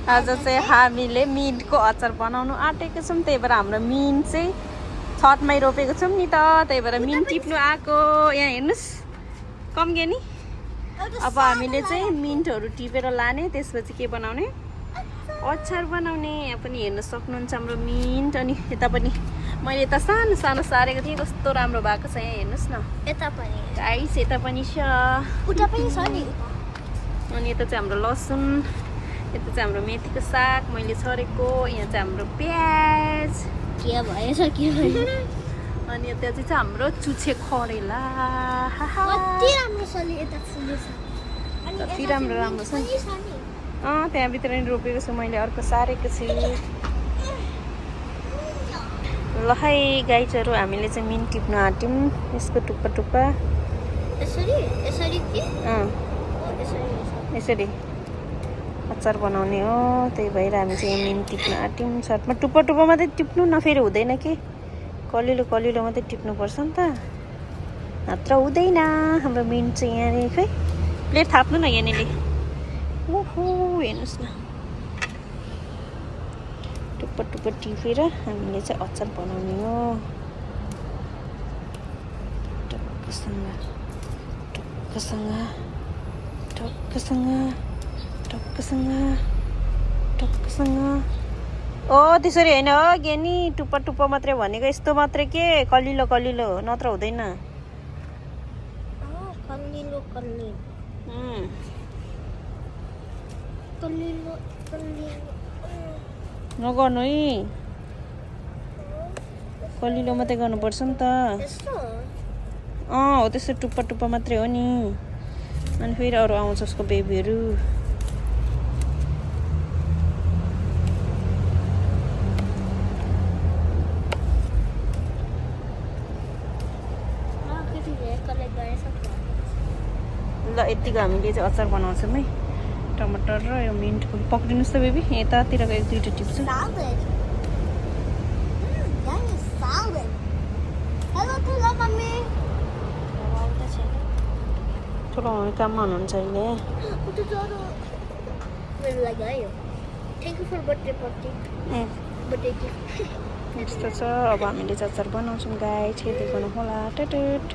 आज चाहिँ हामीले मिन्टको अचार बनाउनु आँटेको छौँ। त्यही भएर हाम्रो मिन्ट चाहिँ छतमै रोपेको छौँ नि त, त्यही भएर मिन्ट टिप्नु आएको। यहाँ हेर्नुहोस् कम्गे नि। अब हामीले चाहिँ मिन्टहरू टिपेर लाने, त्यसपछि के बनाउने, अचार बनाउने। यहाँ पनि हेर्न सक्नुहुन्छ हाम्रो मिन्ट। अनि यता पनि मैले त सानो सानो सारेको थिएँ, कस्तो राम्रो भएको छ। यहाँ हेर्नुहोस् न, यता पनि गाइस यता पनि छ, उता पनि छ नि। अनि यता चाहिँ हाम्रो लसुन, यता चाहिँ हाम्रो मेथीको साग मैले छरेको, यहाँ चाहिँ हाम्रो प्याज के भएछ के भयो। अनि यता चाहिँ हाम्रो चुचे खरेला। कति राम्रो छ नि यता फुलेछ। अनि कति राम्रो राम्रो छ नि। छ नि। त्यहाँभित्र नि रोपेको छु मैले, अर्को सारेको छु। ल है गाइजहरू, हामीले चाहिँ मिन्ट टिप्न आँट्यौँ। यसको टुप्पा टुप्पा यसरी यसरी के यसरी अचार बनाउने हो। त्यही भएर हामी चाहिँ यहाँ मिन्ट टिप्न आँट्यौँ। छतमा टुप्पा टुप्पा मात्रै टिप्नु न, फेरि हुँदैन कि, कलिलो कलिलो मात्रै टिप्नुपर्छ नि त, नत्र हुँदैन। हाम्रो मिन्ट चाहिँ यहाँनिर, खै प्लेट थाप्नु न यहाँनिर। ओहो हेर्नुहोस् न, टुप्पा टुप्पा टिपेर हामीले चाहिँ अचार बनाउने हो। टक्कसँग टक्कसँग टक्कसँग टक्कसँग टक्कसँग। ओ त्यसरी होइन हो ज्ञानी, टुप्पा टुप्पा मात्रै भनेको, यस्तो मात्रै के, कलिलो कलिलो नत्र हुँदैन। कलिलो कलिलो कलिलो कलिलो नगर्नु है, कलिलो मात्रै गर्नुपर्छ नि त। हो त्यस्तो टुप्पा टुप्पा मात्रै हो नि। अनि फेरि अरू आउँछ उसको बेबीहरू। ल यतिको हामीले चाहिँ अचार बनाउँछौँ है, टमाटर र यो मिन्ट। पक्रिनुहोस् त बेबी, यतातिरको एक दुईवटा टिप्छु। ठुलो मम्मी काममा हुनुहुन्छ अहिले। यस्तो छ। अब हामीले चाहिँ अचार बनाउँछौँ गाई, खेती गर्नु होला। टुट